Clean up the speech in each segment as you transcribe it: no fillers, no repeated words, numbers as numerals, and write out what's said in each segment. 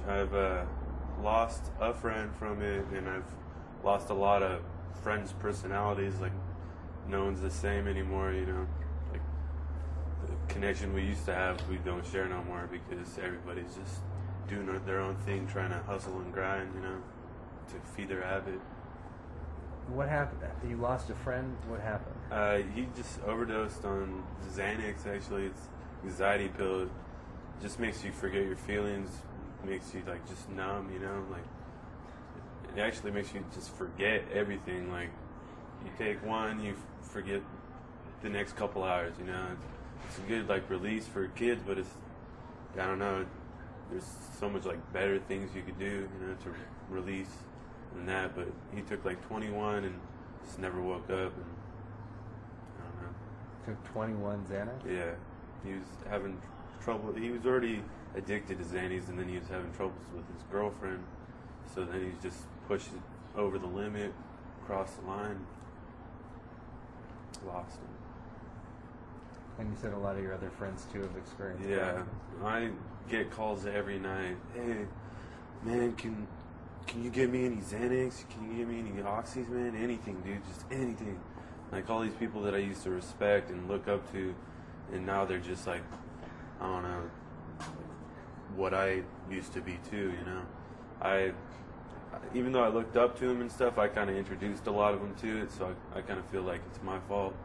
I've lost a friend from it, and I've lost a lot of friends' personalities. Like, no one's the same anymore, you know. Like, the connection we used to have, we don't share no more because everybody's just doing their own thing, trying to hustle and grind, you know, to feed their habit. What happened? You lost a friend? What happened? He just overdosed on Xanax, actually. It's anxiety pill. It just makes you forget your feelings, makes you, like, just numb, you know? Like, it actually makes you just forget everything. Like, you take one, you forget the next couple hours, you know? It's a good, like, release for kids, but it's, I don't know, there's so much, like, better things you could do, you know, to release than that. But he took, like, 21 and just never woke up, and I don't know. Took 21 Xanax? Yeah. He was having trouble. He was already addicted to Xannies, and then he was having troubles with his girlfriend. So then he just pushed it over the limit, crossed the line, lost him. And you said a lot of your other friends, too, have experienced Yeah. that. I get calls every night. Hey, man, can you give me any Xanax? Can you give me any Oxys, man? Anything, dude. Just anything. Like, all these people that I used to respect and look up to, and now they're just like, I don't know, what I used to be too, you know. Even though I looked up to them and stuff, I kind of introduced a lot of them to it, so I kind of feel like it's my fault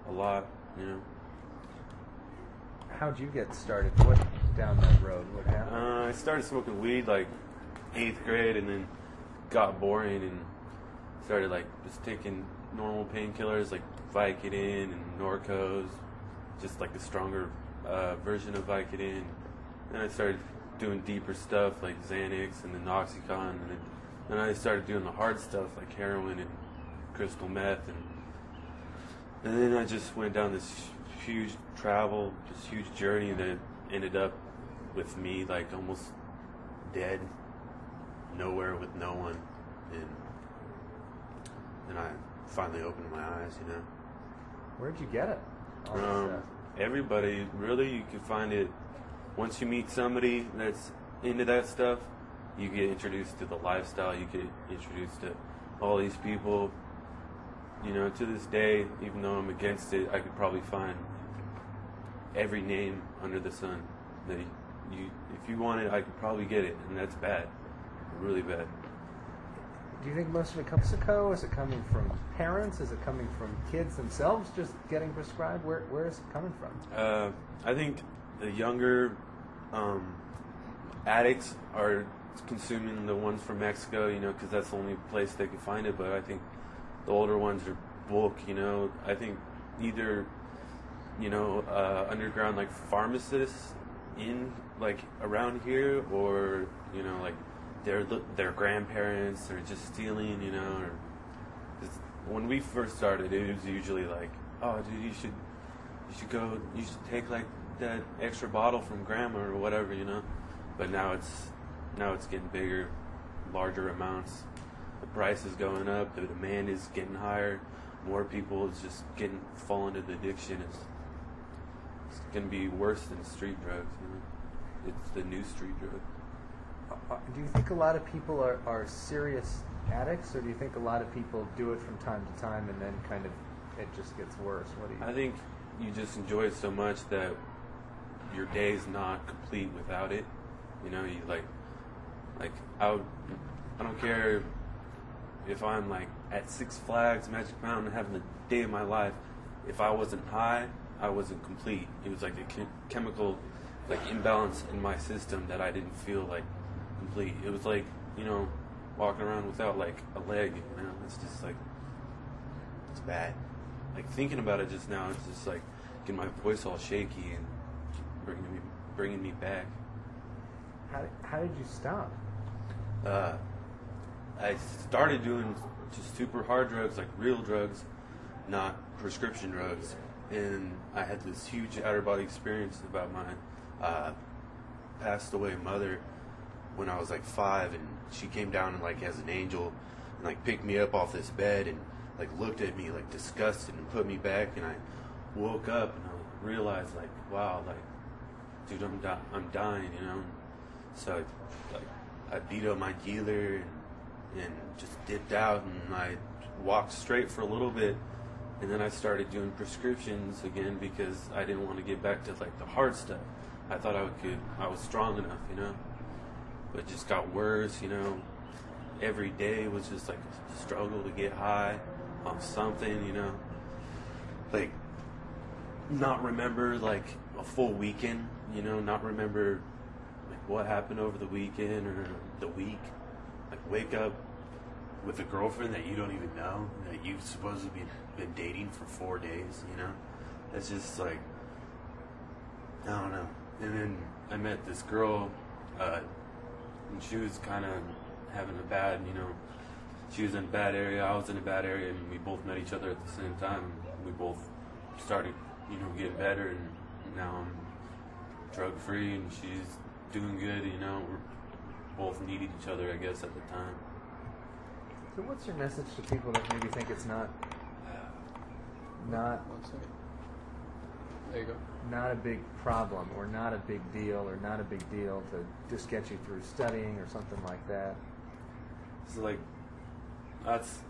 a lot, you know. How'd you get started? What down that road? What happened? I started smoking weed like 8th grade, and then got boring and started like just taking normal painkillers like Vicodin and Norcos, just like a stronger version of Vicodin. Then I started doing deeper stuff like Xanax and then Oxycontin, and then I started doing the hard stuff like heroin and crystal meth, and then I just went down this huge travel, this huge journey that ended up with me like almost dead, nowhere with no one, and I finally opened my eyes, you know. Where'd you get it? All this stuff? Everybody, really. You can find it once you meet somebody that's into that stuff. You get introduced to the lifestyle. You get introduced to all these people. You know, to this day, even though I'm against it, I could probably find every name under the sun that if you want it, I could probably get it, and that's bad, really bad. Do you think most of it comes to Co? Is it coming from parents? Is it coming from kids themselves just getting prescribed? Where is it coming from? I think the younger addicts are consuming the ones from Mexico, you know, because that's the only place they can find it. But I think the older ones are bulk, you know. I think either, you know, underground like pharmacists in like around here, or, you know, like their grandparents are just stealing, you know. Or when we first started, it was usually like, oh, dude, you should take like that extra bottle from grandma or whatever, you know. But now it's getting bigger, larger amounts. The price is going up. The demand is getting higher. More people is just fall into the addiction. It's going to be worse than street drugs, you know. It's the new street drug. Do you think a lot of people are serious addicts, or do you think a lot of people do it from time to time and then kind of it just gets worse? What do you? I think you just enjoy it so much that your day is not complete without it. You know, you like I don't care if I'm like at Six Flags, Magic Mountain, having the day of my life. If I wasn't high, I wasn't complete. It was like a chemical like imbalance in my system that I didn't feel like complete. It was like, you know, walking around without like a leg, you know. It's just like, it's bad. Like thinking about it just now, it's just like getting my voice all shaky and bringing me back. How did you stop? I started doing just super hard drugs, like real drugs, not prescription drugs. And I had this huge out-of-body experience about my passed away mother when I was like 5, and she came down and like as an angel and like picked me up off this bed and like looked at me like disgusted and put me back, and I woke up and I realized like, wow, like, dude, I'm dying, you know. So like I beat up my dealer and just dipped out, and I walked straight for a little bit, and then I started doing prescriptions again because I didn't want to get back to like the hard stuff. I thought I was strong enough, you know, but it just got worse, you know. Every day was just like a struggle to get high on something, you know, like not remember like a full weekend, you know, not remember like what happened over the weekend or the week. Like wake up with a girlfriend that you don't even know, that you've supposedly been dating for 4 days, you know? It's just like, I don't know. And then I met this girl, and she was kind of having a bad, you know, she was in a bad area, I was in a bad area, and we both met each other at the same time. We both started, you know, getting better, and now I'm drug-free, and she's doing good, you know. We both needed each other, I guess, at the time. So what's your message to people that maybe think it's not there you go. Not a big problem, or not a big deal, or not a big deal to just get you through studying or something like that? It's like, that's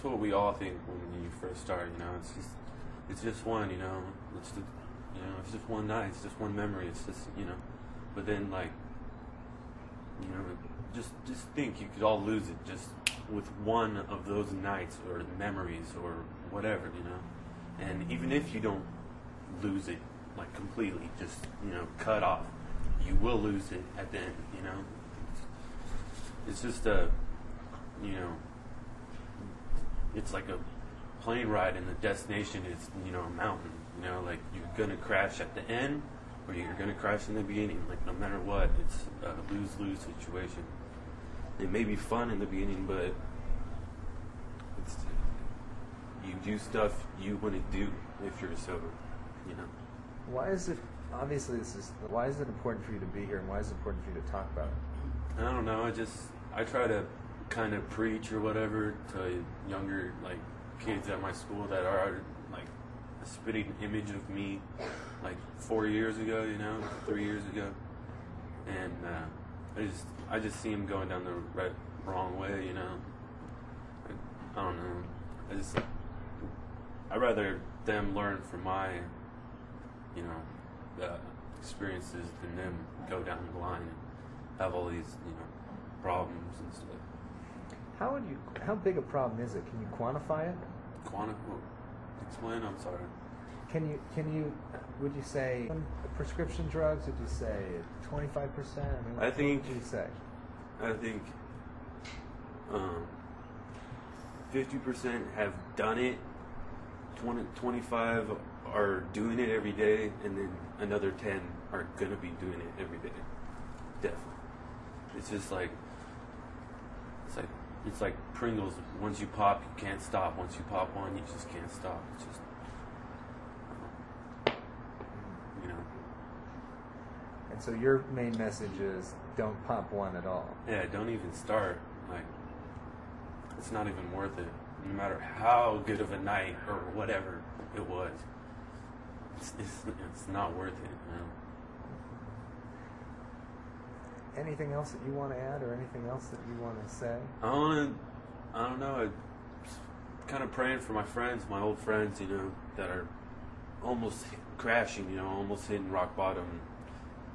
what we all think when you first start, you know. It's just one, you know. It's just one night, it's just one memory. It's just, you know. But then, like, you know, just think you could all lose it just with one of those nights or memories or whatever, you know. And even if you don't lose it like completely, just, you know, cut off, you will lose it at the end, you know. It's just you know, it's like a plane ride, and the destination is, you know, a mountain, you know. Like, you're gonna crash at the end or you're gonna crash in the beginning. Like, no matter what, it's a lose-lose situation. It may be fun in the beginning, but it's, you do stuff you wouldn't do if you're sober, you know. Why is it, obviously why is it important for you to be here, and why is it important for you to talk about it? I don't know, I try to kind of preach or whatever to younger, like, kids at my school that are like a spitting image of me like 4 years ago, you know, 3 years ago. And I just see them going down the wrong way, you know. I don't know. I'd rather them learn from my, you know, experiences than them go down the line and have all these, you know, problems and stuff. How big a problem is it? Can you quantify it? Explain, I'm sorry. Can you, would you say prescription drugs? Would you say 25%? I think, what would you say? I think 50% have done it, 25 are doing it every day, and then another 10 are going to be doing it every day. Definitely. It's just like, it's like Pringles. Once you pop, you can't stop. Once you pop one, you just can't stop. It's just, you know. And so your main message is don't pop one at all. Yeah, don't even start. Like, it's not even worth it. No matter how good of a night or whatever it was, it's not worth it, you know. Anything else that you want to add, or anything else that you want to say? I don't know, I'm kind of praying for my friends, my old friends, you know, that are almost crashing, you know, almost hitting rock bottom.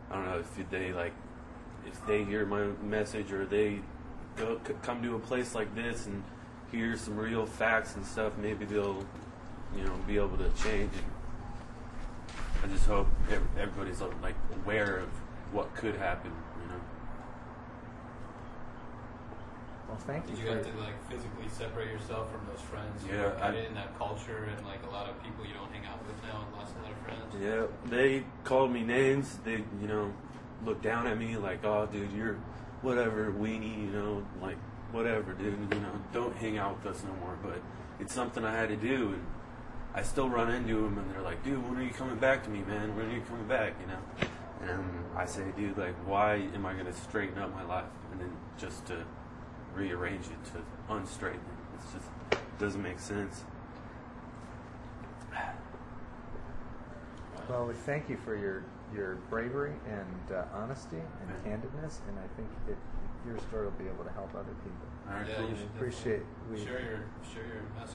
I don't know if they hear my message, or they come to a place like this and hear some real facts and stuff, maybe they'll, you know, be able to change. And I just hope everybody's like aware of what could happen, you know. Well, thank you. Did you have to like physically separate yourself from those friends? Yeah, I did in that culture, and like a lot of people you don't hang out with now, and lost a lot of friends. Yeah, they called me names. They, you know, looked down at me like, "Oh, dude, you're whatever, weenie," you know, like whatever, dude. You know, don't hang out with us no more. But it's something I had to do, and I still run into them, and they're like, "Dude, when are you coming back to me, man? When are you coming back?" You know, and I say, "Dude, like, why am I gonna straighten up my life and then just to rearrange it to unstraighten it? It's just doesn't make sense." Well, we thank you for your bravery and honesty and candidness, and I think it your story will be able to help other people. All right, Yeah, cool. you should Appreciate we share your message.